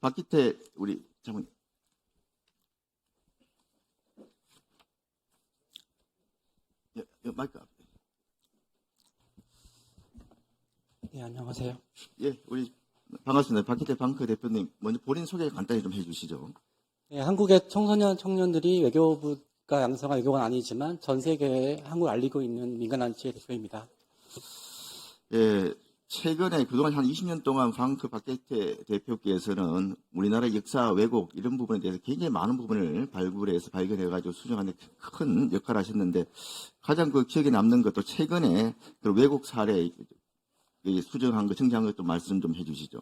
박기태 우리 장관님. 마이크 앞에. 네, 안녕하세요. 예, 우리 반갑습니다. 박기태 방크 대표님, 먼저 본인 소개 간단히 좀 해주시죠. 네, 한국의 청소년 청년들이 외교부가 양성한 외교관 아니지만 전 세계에 한국을 알리고 있는 민간단체 대표입니다. 예, 최근에 그동안 한 20년 동안 방크 박기태 대표께서는 우리나라 역사, 왜곡 이런 부분에 대해서 굉장히 많은 부분을 발견해가지고 수정하는 데 큰 역할을 하셨는데 가장 그 기억에 남는 것도 최근에 그 왜곡 사례 수정한 거, 정리한 것도 말씀 좀 해주시죠.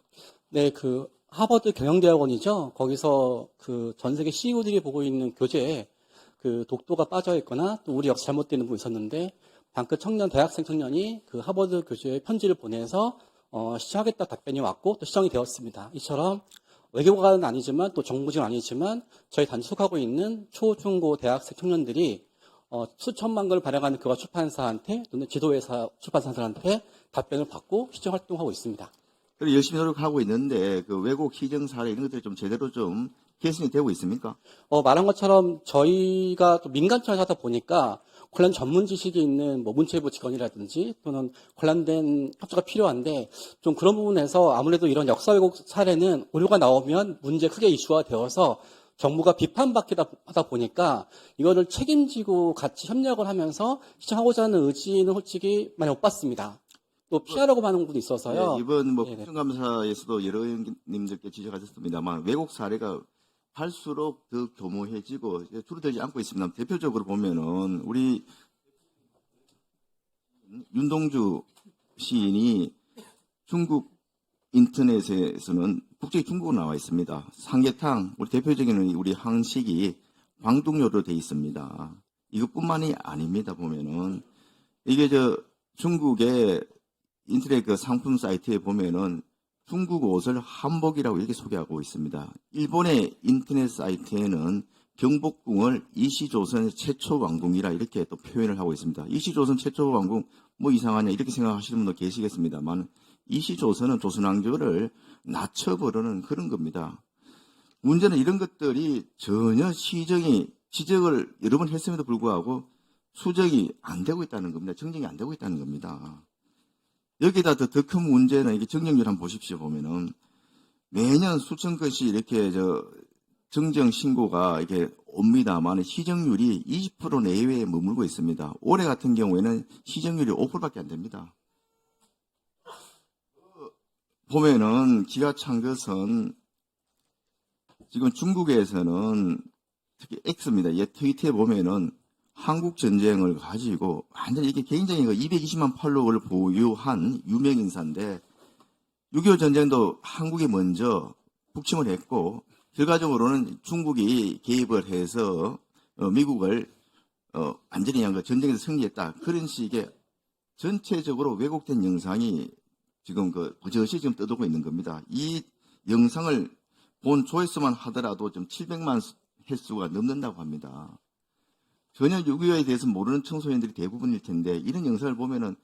네, 그 하버드 경영대학원이죠. 거기서 그 전 세계 CEO들이 보고 있는 교재에 그 독도가 빠져 있거나 또 우리 역사 잘못되는 부분이 있었는데 방크 청년, 대학생 청년이 그 하버드 교수에 편지를 보내서 시정하겠다 답변이 왔고 또 시정이 되었습니다. 이처럼 외교관은 아니지만 또 정부직은 아니지만 저희 단체 속하고 있는 초, 중, 고 대학생 청년들이 수천만 권을 발행하는 교과 출판사한테 또는 지도회사 출판사들한테 답변을 받고 시정 활동하고 있습니다. 열심히 노력하고 있는데 그 왜곡 희정 사례 이런 것들이 좀 제대로 좀 개선이 되고 있습니까? 말한 것처럼 저희가 또 민간청에서 하다 보니까 관련 전문 지식이 있는 뭐 문체부 직원이라든지 또는 관련된 협조가 필요한데 좀 그런 부분에서 아무래도 이런 역사 왜곡 사례는 오류가 나오면 문제 크게 이슈화 되어서 정부가 비판받기다 하다 보니까 이거를 책임지고 같이 협력을 하면서 시청하고자 하는 의지는 솔직히 많이 못 봤습니다. 또 피하려고 하는 부분도 있어서요. 네, 이번 뭐 네네. 국정감사에서도 여러 의원님들께 지적하셨습니다만 왜곡 사례가 할수록 더 교모해지고 줄어들지 않고 있습니다. 대표적으로 보면은 우리 윤동주 시인이 중국 인터넷에서는 국적이 중국어로 나와 있습니다. 삼계탕, 우리 대표적인 우리 한식이 광둥어로 되어 있습니다. 이것뿐만이 아닙니다. 보면은 이게 중국의 인터넷 그 상품 사이트에 보면은 중국 옷을 한복이라고 이렇게 소개하고 있습니다. 일본의 인터넷 사이트에는 경복궁을 이시조선의 최초 왕궁이라 이렇게 또 표현을 하고 있습니다. 이시조선 최초 왕궁 뭐 이상하냐 이렇게 생각하시는 분도 계시겠습니다만 이시조선은 조선왕조를 낮춰버리는 그런 겁니다. 문제는 이런 것들이 전혀 지적을 여러 번 했음에도 불구하고 수정이 안 되고 있다는 겁니다. 정정이 안 되고 있다는 겁니다. 여기다 더 큰 문제는 이게 정정률 한번 보십시오. 보면은 매년 수천 건씩 이렇게 정정 신고가 이렇게 옵니다만 시정률이 20% 내외에 머물고 있습니다. 올해 같은 경우에는 시정률이 5%밖에 안 됩니다. 보면은 기가 찬 것은 지금 중국에서는 특히 X입니다. 얘 트위터에 보면은 한국 전쟁을 가지고 완전히 이게 굉장히 220만 팔로워를 보유한 유명 인사인데 6.25 전쟁도 한국이 먼저 북침을 했고 결과적으로는 중국이 개입을 해서 미국을 완전히 전쟁에서 승리했다. 그런 식의 전체적으로 왜곡된 영상이 지금 버젓이 지금 떠돌고 있는 겁니다. 이 영상을 본 조회수만 하더라도 좀 700만 횟수가 넘는다고 합니다. 전혀 6.25에 대해서 모르는 청소년들이 대부분일 텐데 이런 영상을 보면은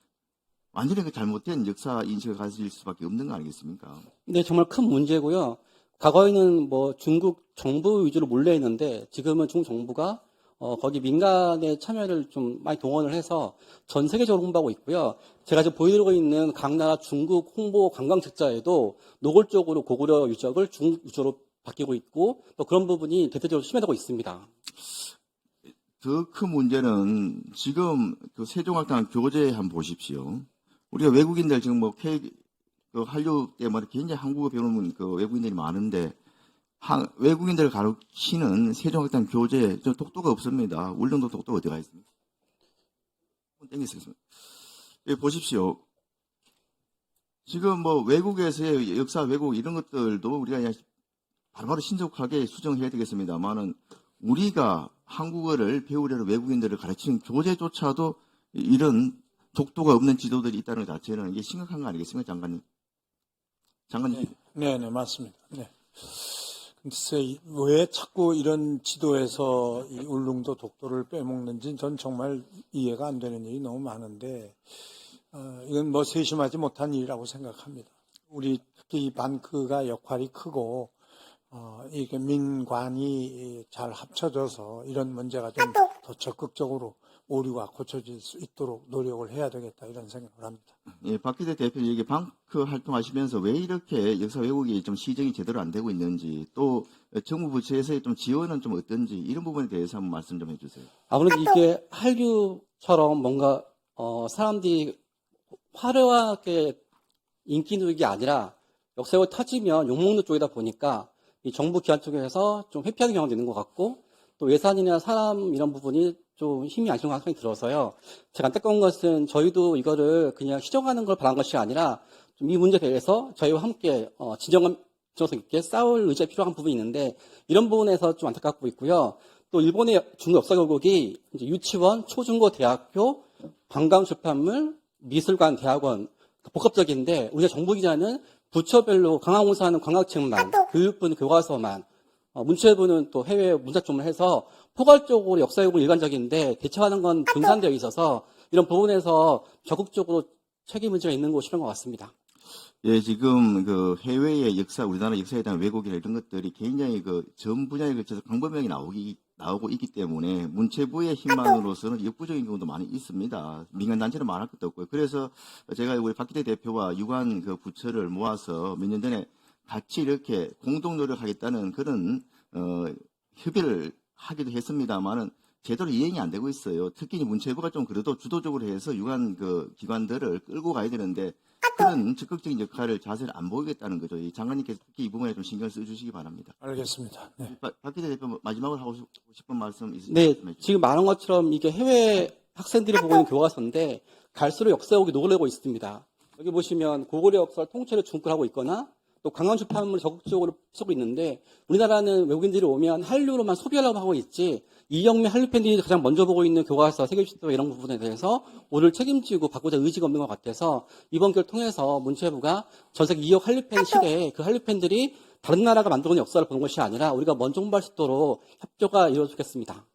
완전히 잘못된 역사 인식을 가질 수밖에 없는 거 아니겠습니까? 네, 정말 큰 문제고요. 과거에는 뭐 중국 정부 위주로 몰려있는데 지금은 중국 정부가 거기 민간의 참여를 좀 많이 동원을 해서 전 세계적으로 홍보하고 있고요. 제가 지금 보여드리고 있는 각 나라 중국 홍보 관광 책자에도 노골적으로 고구려 유적을 중국 유적으로 바뀌고 있고 또 그런 부분이 대대적으로 심해지고 있습니다. 더 큰 문제는 지금 그 세종학당 교재 한번 보십시오. 우리가 외국인들 지금 한류 때문에 굉장히 한국어 배우는 외국인들이 많은데 외국인들을 가르치는 세종학당 교재 독도가 없습니다. 울릉도 독도가 어디가 있습니까? 땡기겠습니다. 여기 보십시오. 지금 외국에서의 역사 왜곡 이런 것들도 우리가 그냥 바로바로 신속하게 수정해야 되겠습니다만은 우리가 한국어를 배우려는 외국인들을 가르치는 교재조차도 이런 독도가 없는 지도들이 있다는 것 자체는 이게 심각한 거 아니겠습니까, 장관님? 장관님. 네, 맞습니다. 네. 글쎄, 왜 자꾸 이런 지도에서 이 울릉도 독도를 빼먹는지 전 정말 이해가 안 되는 일이 너무 많은데, 이건 세심하지 못한 일이라고 생각합니다. 우리 특히 이 방크가 역할이 크고, 이게 민관이 잘 합쳐져서 이런 문제가 좀 더 적극적으로 오류가 고쳐질 수 있도록 노력을 해야 되겠다 이런 생각을 합니다. 예, 박기대 대표님, 이게 방크 활동하시면서 왜 이렇게 역사 왜곡이 좀 시정이 제대로 안 되고 있는지, 또 정부 부처에서의 좀 지원은 좀 어떤지, 이런 부분에 대해서 한번 말씀 좀 해주세요. 아무래도 이게 한류처럼 뭔가 사람들이 화려하게 인기 누리기 아니라 역사가 터지면 욕먹는 쪽이다 보니까 이 정부 기관 쪽에서 좀 회피하는 경우도 있는 것 같고, 또 예산이나 사람 이런 부분이 좀 힘이 안 실는 생각이 들어서요. 제가 안타까운 것은 저희도 이거를 그냥 시정하는 걸 바란 것이 아니라 좀 이 문제에 대해서 저희와 함께 진정성 있게 싸울 의지가 필요한 부분이 있는데, 이런 부분에서 좀 안타깝고 있고요. 또 일본의 중국 역사 교육이 이제 유치원, 초중고, 대학교, 관광 출판물, 미술관, 대학원 복합적인데, 우리가 정부 기자는 부처별로 관광공사는 관광책만, 교육부는 교과서만, 문체부는 또 해외 문자점을 해서 포괄적으로 역사 교육은 일관적인데 대처하는 건 분산되어 있어서 이런 부분에서 적극적으로 책임 문제가 있는 곳이 이런 것 같습니다. 예, 지금 그 해외의 역사, 우리나라 역사에 대한 왜곡이나 이런 것들이 굉장히 그 전 분야에 걸쳐서 광범위하게 나오고 있기 때문에 문체부의 힘만으로서는 역부족인 경우도 많이 있습니다. 민간 단체는 말할 것도 없고요. 그래서 제가 우리 박기대 대표와 유관 그 부처를 모아서 몇 년 전에 같이 이렇게 공동 노력하겠다는 그런 협의를 하기도 했습니다만은 제대로 이행이 안 되고 있어요. 특히 문체부가 좀 그래도 주도적으로 해서 유관 그 기관들을 끌고 가야 되는데 그런 적극적인 역할을 자세를 안 보이겠다는 거죠. 이 장관님께서 특히 이 부분에 좀 신경 써주시기 바랍니다. 알겠습니다. 네. 박기대 대표 마지막으로 하고 싶은 말씀 있으시면 네, 말씀해 주세요. 지금 말한 것처럼 이게 해외 학생들이 보고 있는 교과서인데 갈수록 역사 왜곡이 녹아내고 있습니다. 여기 보시면 고구려 역사를 통째로 중국을 하고 있거나 또 관광 출판물을 적극적으로 쓰고 있는데, 우리나라는 외국인들이 오면 한류로만 소비하려고 하고 있지 이영미 한류 팬들이 가장 먼저 보고 있는 교과서, 세계지도 이런 부분에 대해서 오늘 책임지고 바꾸자 의지가 없는 것 같아서 이번 기회를 통해서 문체부가 전 세계 2억 한류 팬 시대에 그 한류 팬들이 다른 나라가 만들어 놓은 역사를 보는 것이 아니라 우리가 먼저 공부할 수 있도록 협조가 이루어지겠습니다.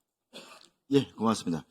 예, 고맙습니다.